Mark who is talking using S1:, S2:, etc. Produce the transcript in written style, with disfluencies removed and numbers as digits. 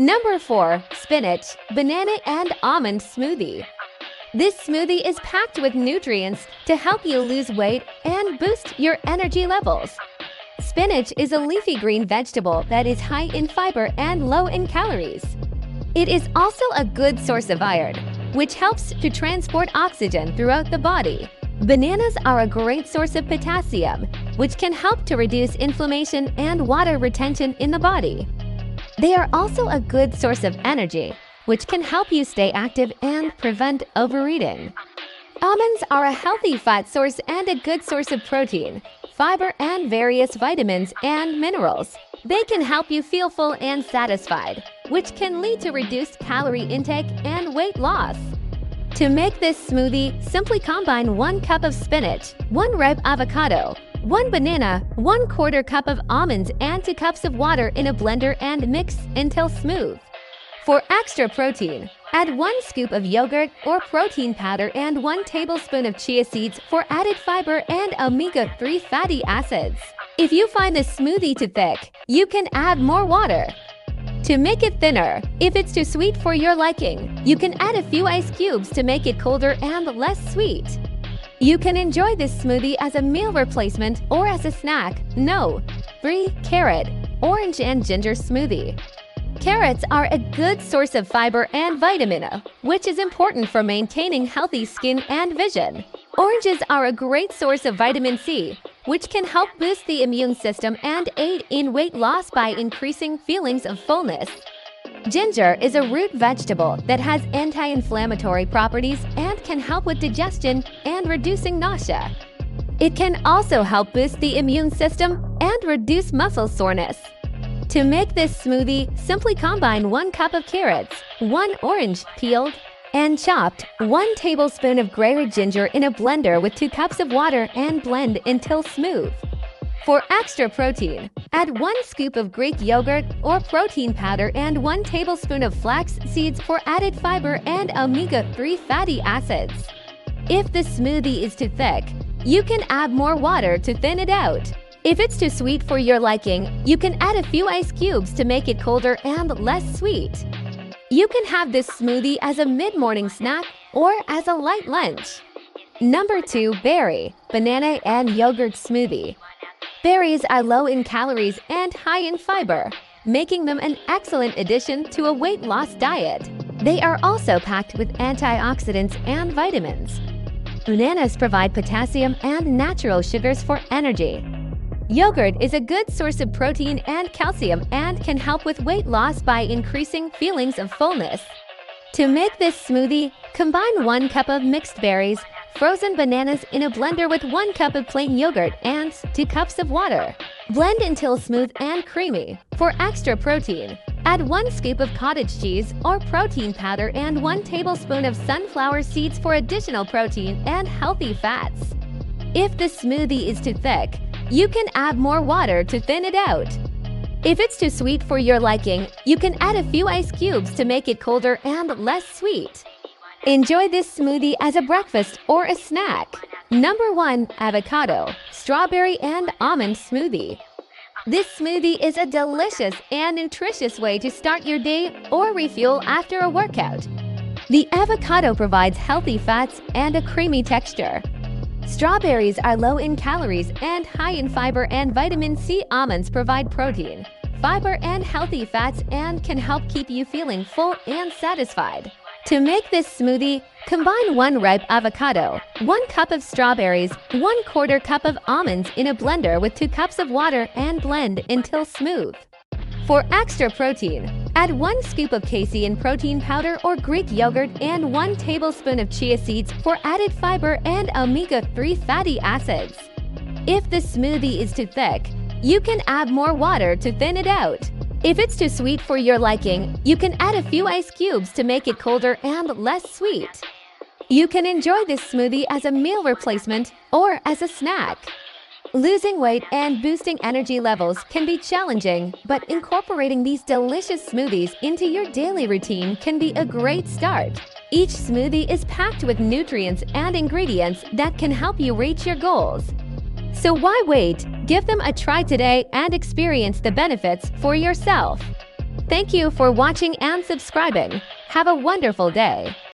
S1: Number 4. Spinach, banana and almond smoothie. This smoothie is packed with nutrients to help you lose weight and boost your energy levels. Spinach is a leafy green vegetable that is high in fiber and low in calories. It is also a good source of iron, which helps to transport oxygen throughout the body. Bananas are a great source of potassium, which can help to reduce inflammation and water retention in the body. They are also a good source of energy, which can help you stay active and prevent overeating. Almonds are a healthy fat source and a good source of protein, fiber, and various vitamins and minerals. They can help you feel full and satisfied, which can lead to reduced calorie intake and weight loss. To make this smoothie, simply combine 1 cup of spinach, 1 ripe avocado, 1 banana, 1/4 cup of almonds, and 2 cups of water in a blender and mix until smooth. For extra protein, add 1 scoop of yogurt or protein powder and 1 tablespoon of chia seeds for added fiber and omega-3 fatty acids. If you find the smoothie too thick, you can add more water. To make it thinner, if it's too sweet for your liking, you can add a few ice cubes to make it colder and less sweet. You can enjoy this smoothie as a meal replacement or as a snack. No. 3. Carrot, orange and ginger smoothie. Carrots are a good source of fiber and vitamin A, which is important for maintaining healthy skin and vision. Oranges are a great source of vitamin C, which can help boost the immune system and aid in weight loss by increasing feelings of fullness. Ginger is a root vegetable that has anti-inflammatory properties and can help with digestion and reducing nausea. It can also help boost the immune system and reduce muscle soreness. To make this smoothie, simply combine 1 cup of carrots, 1 orange peeled and chopped, 1 tablespoon of grated ginger in a blender with 2 cups of water and blend until smooth. For extra protein, add 1 scoop of Greek yogurt or protein powder and 1 tablespoon of flax seeds for added fiber and omega-3 fatty acids. If the smoothie is too thick, you can add more water to thin it out. If it's too sweet for your liking, you can add a few ice cubes to make it colder and less sweet. You can have this smoothie as a mid-morning snack or as a light lunch. Number 2. Berry, banana and yogurt smoothie. Berries are low in calories and high in fiber, making them an excellent addition to a weight loss diet. They are also packed with antioxidants and vitamins. Bananas provide potassium and natural sugars for energy. Yogurt is a good source of protein and calcium and can help with weight loss by increasing feelings of fullness. To make this smoothie, combine 1 cup of mixed berries, frozen bananas in a blender with 1 cup of plain yogurt and 2 cups of water. Blend until smooth and creamy. For extra protein, add 1 scoop of cottage cheese or protein powder and 1 tablespoon of sunflower seeds for additional protein and healthy fats. If the smoothie is too thick, you can add more water to thin it out. If it's too sweet for your liking, you can add a few ice cubes to make it colder and less sweet. Enjoy this smoothie as a breakfast or a snack. Number 1. Avocado, strawberry and almond smoothie. This smoothie is a delicious and nutritious way to start your day or refuel after a workout. The avocado provides healthy fats and a creamy texture. Strawberries are low in calories and high in fiber, and vitamin C. Almonds provide protein, fiber, and healthy fats and can help keep you feeling full and satisfied. To make this smoothie, combine 1 ripe avocado, 1 cup of strawberries, 1/4 cup of almonds in a blender with 2 cups of water and blend until smooth. For extra protein, add 1 scoop of casein protein powder or Greek yogurt and 1 tablespoon of chia seeds for added fiber and omega-3 fatty acids. If the smoothie is too thick, you can add more water to thin it out. If it's too sweet for your liking, you can add a few ice cubes to make it colder and less sweet. You can enjoy this smoothie as a meal replacement or as a snack. Losing weight and boosting energy levels can be challenging, but incorporating these delicious smoothies into your daily routine can be a great start. Each smoothie is packed with nutrients and ingredients that can help you reach your goals. So why wait? Give them a try today and experience the benefits for yourself. Thank you for watching and subscribing. Have a wonderful day.